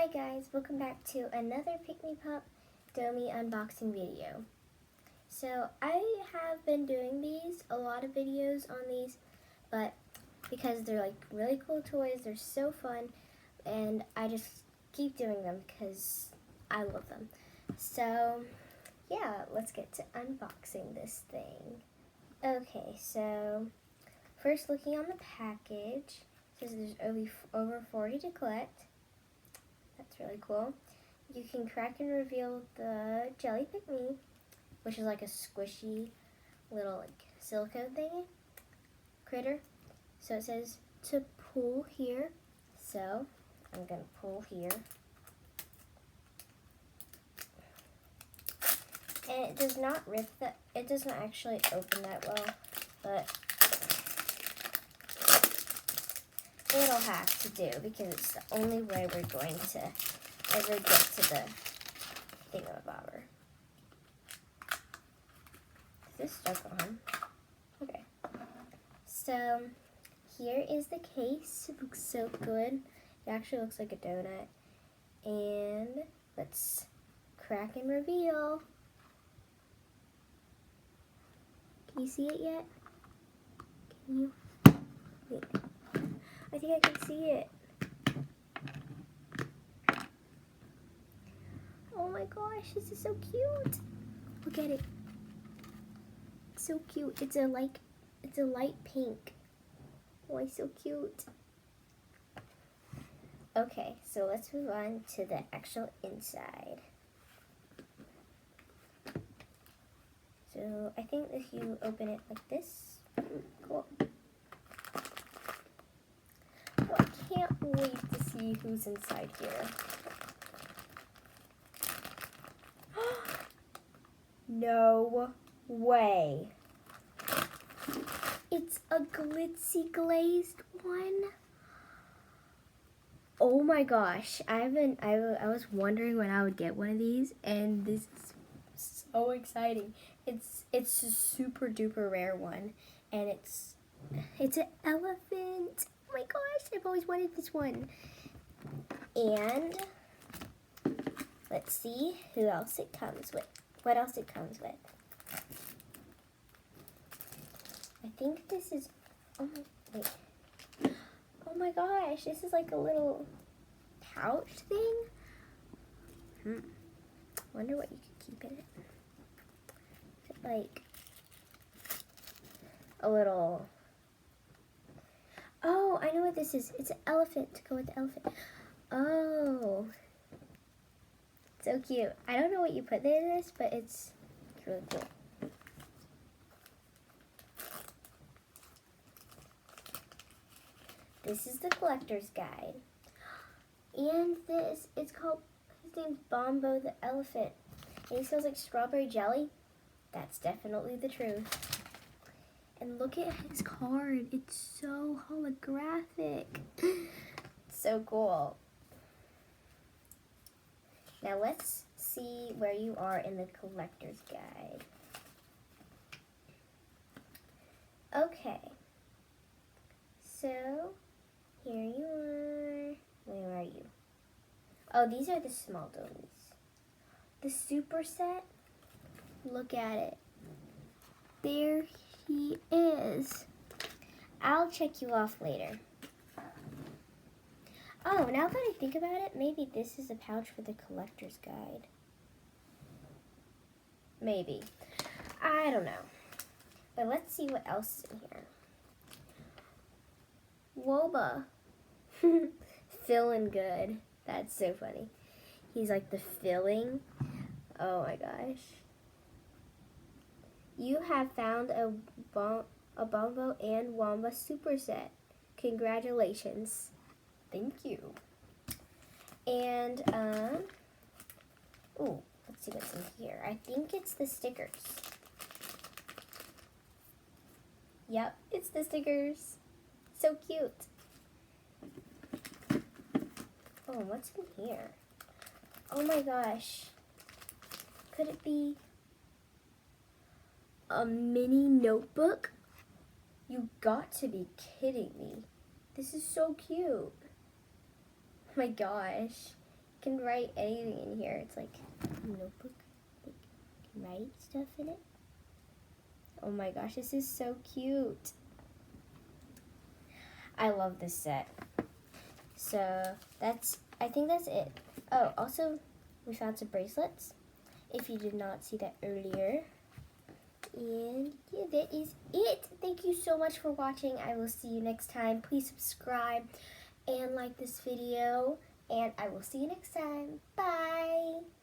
Hi guys, welcome back to another Pikmi Pup Doughmi unboxing video. So I have been doing a lot of videos on these, but because they're like really cool toys, they're so fun, and I just keep doing them because I love them. So yeah, let's get to unboxing this thing. Okay, so first looking on the package, it says there's over 40 to collect. That's really cool. You can crack and reveal the jelly Pikmi, which is like a squishy little like silicone thingy critter. So it says to pull here. So I'm gonna pull here. And it does not rip that, it doesn't actually open that well, but it'll have to do because it's the only way we're going to ever get to the thingamabobber. Is this stuck on? Okay. So here is the case. It looks so good. It actually looks like a donut. And let's crack and reveal. Can you see it yet? Can you? Wait. I think I can see it. Oh my gosh, this is so cute. Look at it. It's so cute. It's a light pink. Oh, it's so cute. Okay, so let's move on to the actual inside. So I think if you open it like this, cool. Oh, I can't wait to see who's inside here. No way. It's a glitzy glazed one. Oh my gosh. I was wondering when I would get one of these, and this is so exciting. It's a super duper rare one, and it's an elephant. Oh my gosh, I've always wanted this one. And let's see who else it comes with. What else it comes with. I think this is, oh my gosh, this is like a little pouch thing. Wonder what you could keep in it. Is it like a little, oh, I know what this is. It's an elephant to go with the elephant. Oh, so cute. I don't know what you put in this, but it's really cool. This is the collector's guide. And this, it's called, his name's Bombo the elephant. And he smells like strawberry jelly. That's definitely the truth. And look at his card. It's so holographic. So cool. Now let's see where you are in the collector's guide. Okay. So, here you are. Where are you? Oh, these are the small Doughmis. The super set, look at it. There he is. I'll check you off later. Oh, now that I think about it, maybe this is a pouch for the collector's guide. Maybe. I don't know. But let's see what else is in here. Woba. Feeling good. That's so funny. He's like the filling. Oh my gosh. You have found a Bombo and Wamba super set. Congratulations. Thank you. And, ooh, let's see what's in here. I think it's the stickers. Yep, it's the stickers. So cute. Oh, what's in here? Oh my gosh. Could it be a mini notebook? You got to be kidding me. This is so cute. Oh my gosh. can write anything in here. It's like a notebook. Like, you can write stuff in it. Oh my gosh, this is so cute. I love this set. So I think that's it. Oh, also we found some bracelets, if you did not see that earlier. And yeah, that is it. Thank you so much for watching. I will see you next time. Please subscribe and like this video. And I will see you next time. Bye.